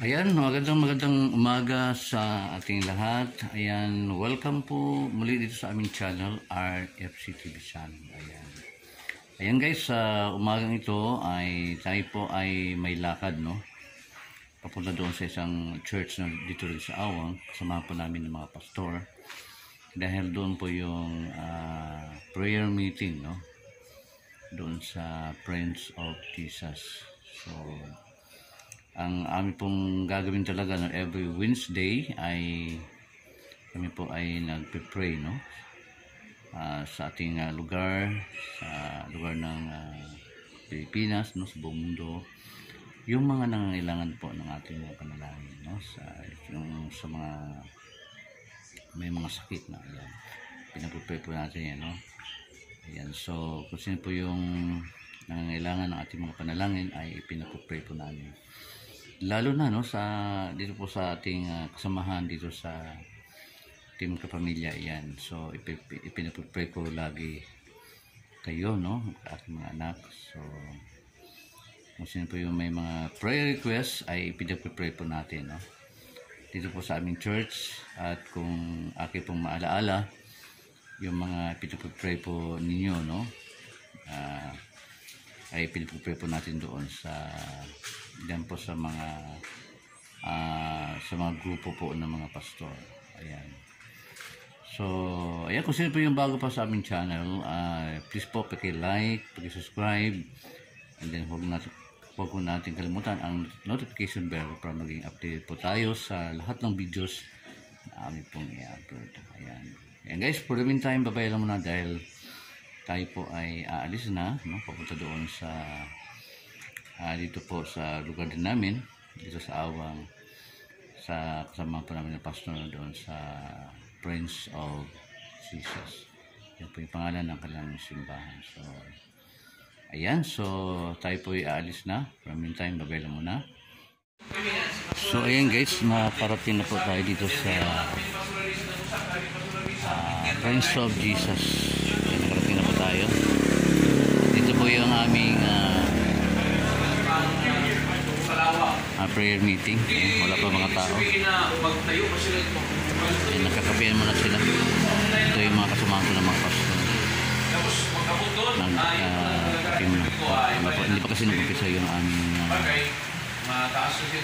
Ayan, magandang umaga sa ating lahat. Ayan, welcome po muli dito sa aming channel, RFC TV Channel. Ayan guys, sa umagang ito ay tayo po ay may lakad, no? Papunta doon sa isang church na dito rin sa Awang. Kasama po namin ng mga pastor. Dahil doon po yung prayer meeting, no? Doon sa Friends of Jesus. So, ang amin pong gagawin talaga no, every Wednesday ay kami po ay nagpe-pray, no? Sa ating lugar, sa lugar ng Pilipinas, no, sa buong mundo, yung mga nangangailangan po ng ating mga panalangin, no? Sa mga may mga sakit na yan, pinag-pray po natin yan, no? Ayan, so kung sino po yung nangangailangan ng ating mga panalangin ay pinag-pray po namin. Lalo na, no, dito po sa ating kasamahan dito sa Team Kapamilya, yan. So ipinapray ko lagi kayo, no, aking mga anak. So kung sino po yung may mga prayer requests ay ipinapray po natin, no, dito po sa aming church. At kung aking pong maalaala yung mga ipinapray po ninyo, no, ay pinipray po natin doon diyan po sa mga grupo po ng mga pastor. Ayan. So, ayan, kung sino po yung bago pa sa aming channel, please po paki-like, paki-subscribe, and then huwag po natin kalimutan ang notification bell para maging updated po tayo sa lahat ng videos na aming pong i-upload. Ayan. Ayan guys, for the meantime, babay lang muna dahil tayo po ay aalis na, no? Papunta doon sa dito po sa lugar din namin, dito sa Awang, sa kasama po namin ng pastor doon sa Friends of Jesus. Yan po yung pangalan ng kanilang simbahan. So ayan, so tayo po ay aalis na. For the meantime, babay lang muna. So ayan guys, naparating na po tayo dito sa Friends of Jesus. Ayan, nakarating na po tayo. Dito po yung aming prayer meeting. Ayan, wala pa mga tao. Ayan, nakakapihan muna sila. Ito yung mga kasamahan ko ng mga pastor. Hindi pa kasi nag-umpisa yung aming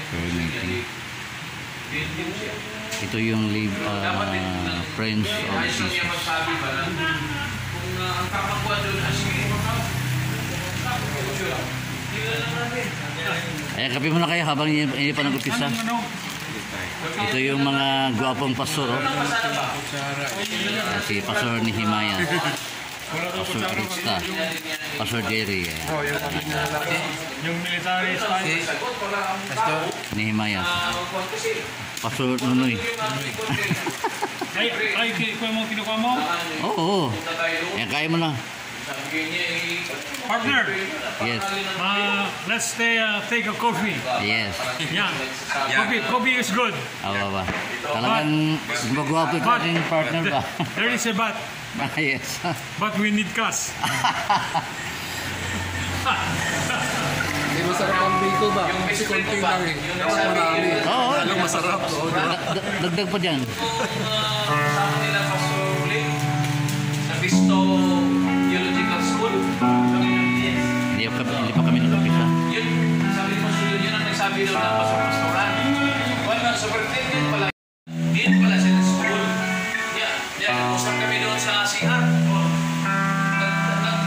prayer meeting. Ito yung Friends of Jesus. Ayan, kape muna kayo habang hindi pa nag-upisa. Ito yung mga guwapong pastor, oh. Si Pastor Nehemiah, Pastor Arista, Pastor Jerry, yung military style, Nehemiah, Pastor Nunoy. ay, kung mo kinukuha mo? Oo. Ayan, kaya mo na. Partner, Yes. let's take a coffee. Yes. Yeah, coffee is good. Ba. Talagang magwapo ito ating partner ba? There is a but. Yes. But we need cash. Hindi masarap ang biko ba? Kasi konti lang eh. Marami. Oo. Lalo masarap. Dagdag pa dyan. Kasama nila Pastor Ulit sa Visto Theological School. Hindi pa kami nag-upisa. Yun, sabi ni Pastor yun ang nagsabi daw ng pastoran. Well, superintendent pala. Din pala sa school. Nag-usap kami doon sa CR.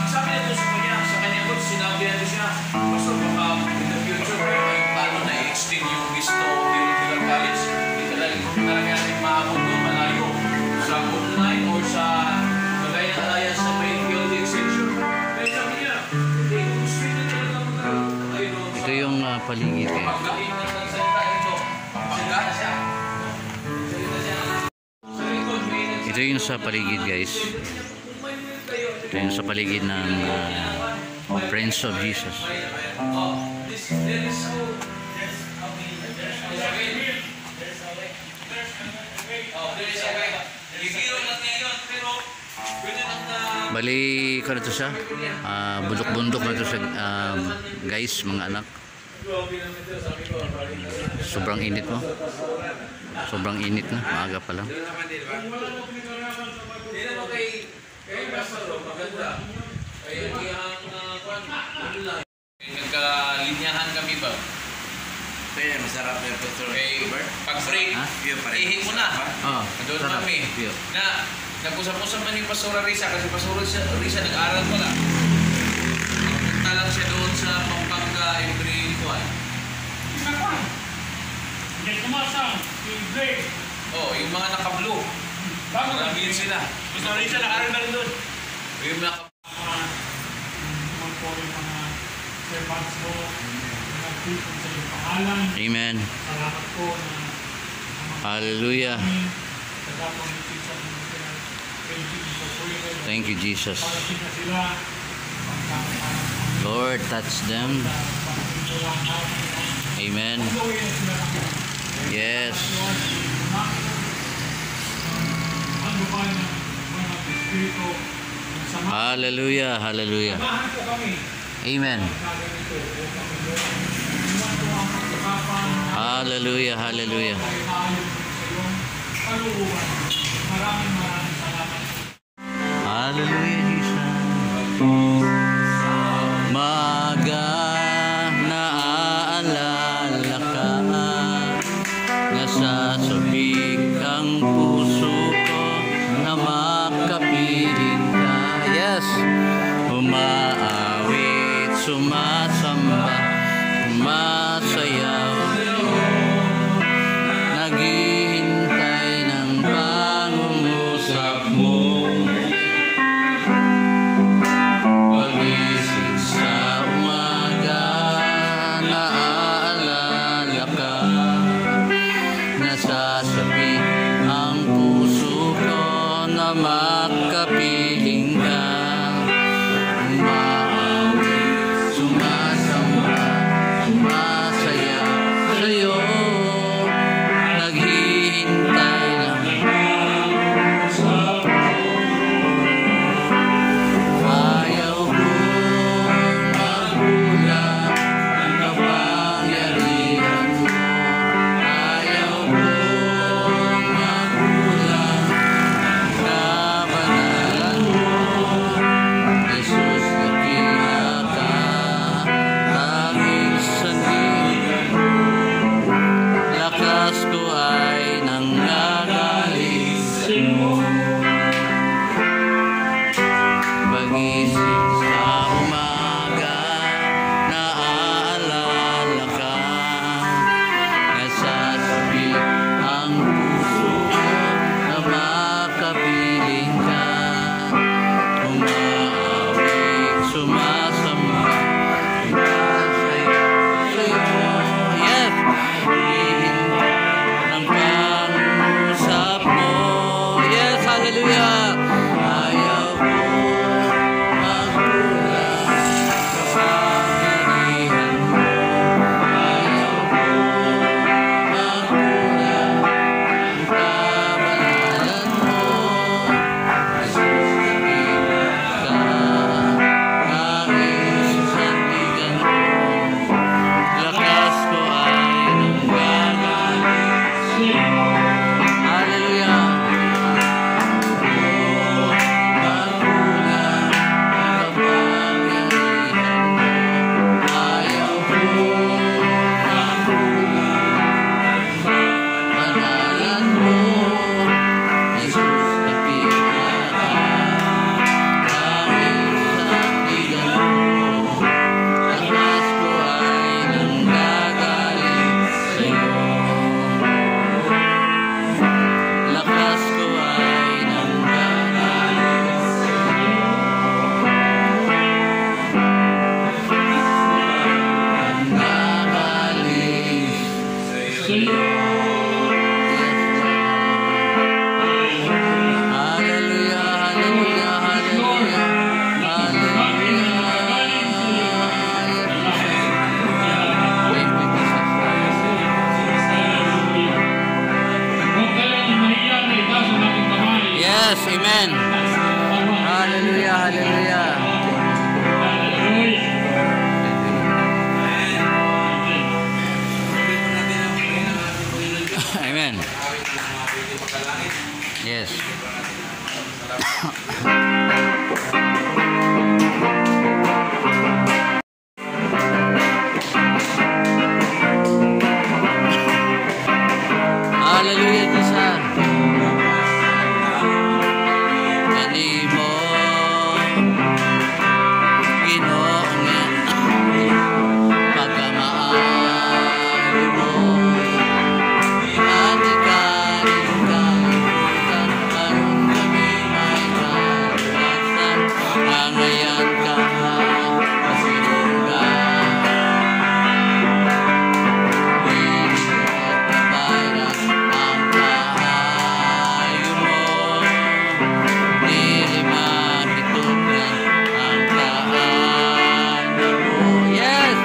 Sabi na doon sa kanya coach, sinabi na siya, Pastor, baka in the future, paano na i-extend yung Visto Theological College? Hindi talaga natin maabot doon, malayo. Sa online or sa Magayan Alliance sa may theology extension. Kaya sabi niya, hindi ko gusto na talaga magkaroon. Ito yung paligid eh. Pagkain na ng salita ito, pagkakala siya. Ito yung sa paligid guys. Ito yung sa paligid ng Friends of Jesus. Bali, kano to siya? Bundok-bundok na to siya, guys, mga anak. Sobrang init mo. Sobrang init na. Maaga pa lang. Hindi naman kay Pastor, maganda. Kaya nagkalinyahan kami ba? Kaya masarap na yung Pastor. Pag break, Ha? ihi mo na. Oh, Doon sarap. kami. Pure. Na, nag-usap-usap man yung Pastor Risa kasi Pastor Risa nag-aaral pala. Punta lang siya doon sa Pampanga every one. Hindi kumasang. Break. Oh, yung mga naka-blue. Maramihan sila. Gusto rin siya nakaroon na rin doon. Yung naka Naman po yung mga servants mo. Nag-tipon sa iyong pangalan. Amen. Salamat po na Hallelujah. sa gapang itin sa mga kaya. Thank you, Jesus. Parating na sila. Lord, touch them. Amen. Yes. Ano ba ng mga espiritu ng sama? Hallelujah. Hallelujah. Samahan po kami. Amen. Kaganito po kami doon. Iwan po ang pagkakapan. Hallelujah. Hallelujah. Ay maayon sa iyong kalooban. Maraming salamat. Hallelujah, Jesus. Maga naaalala ka, nasasabik ang puso ko na makapiling ka. Yes! Umaawit, sumasamba, umasayaw, naghihintay ng pangungusap mo. Pagising sa umaga, naaalala ka, nasasabi ang puso ko na makapiling ka. Umaawit, sumasamba, sumasaya sa'yo, naghihintay ng ayaw mo magulang ang kapangyarihan mo. Ayaw mo magulang ang kabanalan mo. Jesus, nakila ka, tanging sandigan mo. Lakas ko ay nanggagaling sa'yo. Pagising sa umaga, naaalala ka, nasasabi ang puso ko na makapiling ka. Umaawit, sumasamba, sumasayaw sa'yo. Yes! Hihintay ng pangungusap mo. Yes! Hallelujah! Ayaw mo magulang sa kapangyarihan mo. Ayaw mo magulang ang kabanalan mo. Jesus, nakila ka, tanging sandigan mo. Lakas ko ay nanggagaling sa'yo. Hallelujah! Magulang ang kapangyarihan mo. Ayaw mo magulang ang kabanalan mo. Jesus, nakila ka, tanging sandigan mo. Lakas ko ay nanggagaling sa'yo. Lakas ko ay nanggagaling sa'yo. Nanggagaling sa'yo. Hallelujah, hallelujah, hallelujah. Yes, amen. Hallelujah, hallelujah. sa langit. Yes. Hallelujah, Jesus. Kanimo, Ginoong pagkamaayo mo. Hati ka rin kalimutan, karoon kami may kalikasan. Angayan ka na, kasinungan. Bigot na virus ang kaayo mo. Nilimahitugan ang kaayo mo. Yes!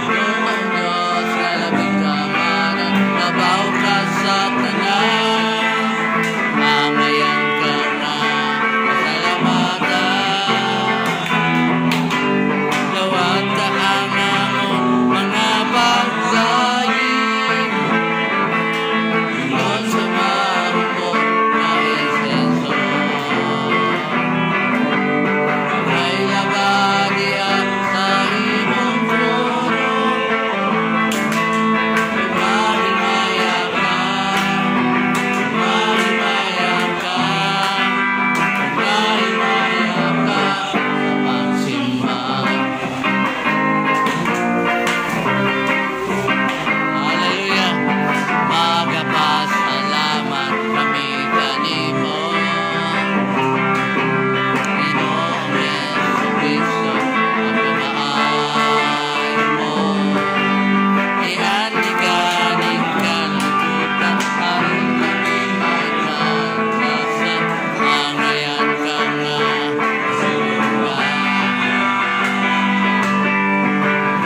Ginoo Diyos, kalabing kamanan, nabaw ka sa tanan. Mamayan ka na, pasalamatan. Gawat tahanan mo, mga pagsayin. Ginoo sa mahimo na insenso. Ay labadiya sa imong trono. Mahimaya ka, mahimaya ka, mahimaya ka sa pagsimba. Hallelujah. Magpasalamat kami kanimo. Ginoong Jesucristo, ang pagmamahal mo. Ihandiganing kalibutan, aron kami magkakasan. Angayan ka nga kasulungan.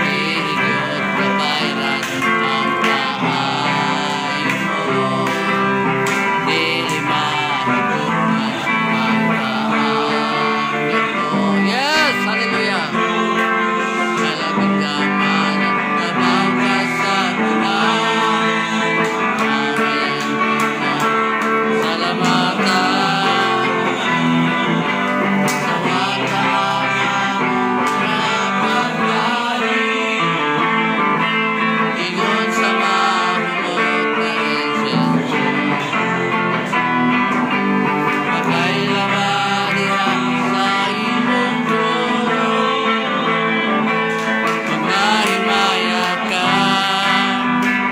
Hihigot ka bayran ang kaayo mo. Dili mahitugan ang kaayo mo. Yes! Hallelujah! Kalabing kamanan, nabaw ka sa tanan. Angayan ka na, salamatan. Sa watahan na pagkain. Ingon sa mahimot na insenso. Magkailangan diha sa imong trono. Mahimaya ka,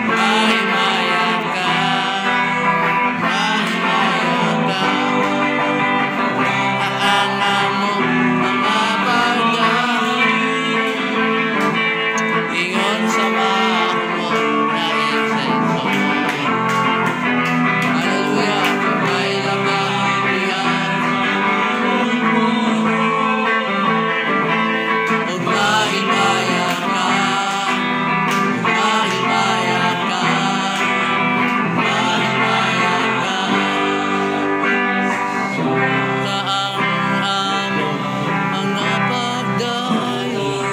mahimaya ka, mahimaya ka. Aangan mo mga pagdahin. Ingon sa mahimot na insenso. Hallelujah. Magkailangan diha ug mahimaya ka, mahimaya ka, mahimaya ka. Saang amo mga pagdahin.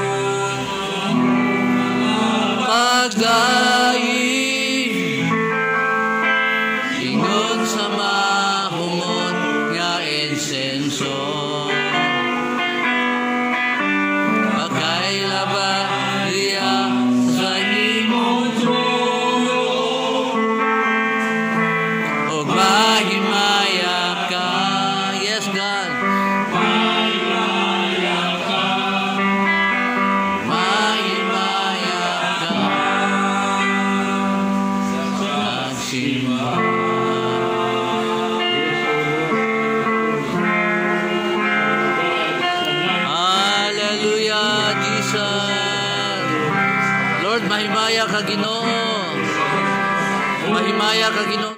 Ingon sa mahumot nga insenso. Magkailaba diya sa imong trono. Og mahimaya ka. Yes, God. Mahimaya ka. Mahimaya ka. Sa pagsimba. Hallelujah, Jesus. Lord, mahimaya ka Ginoo. Mahimaya ka Ginoo.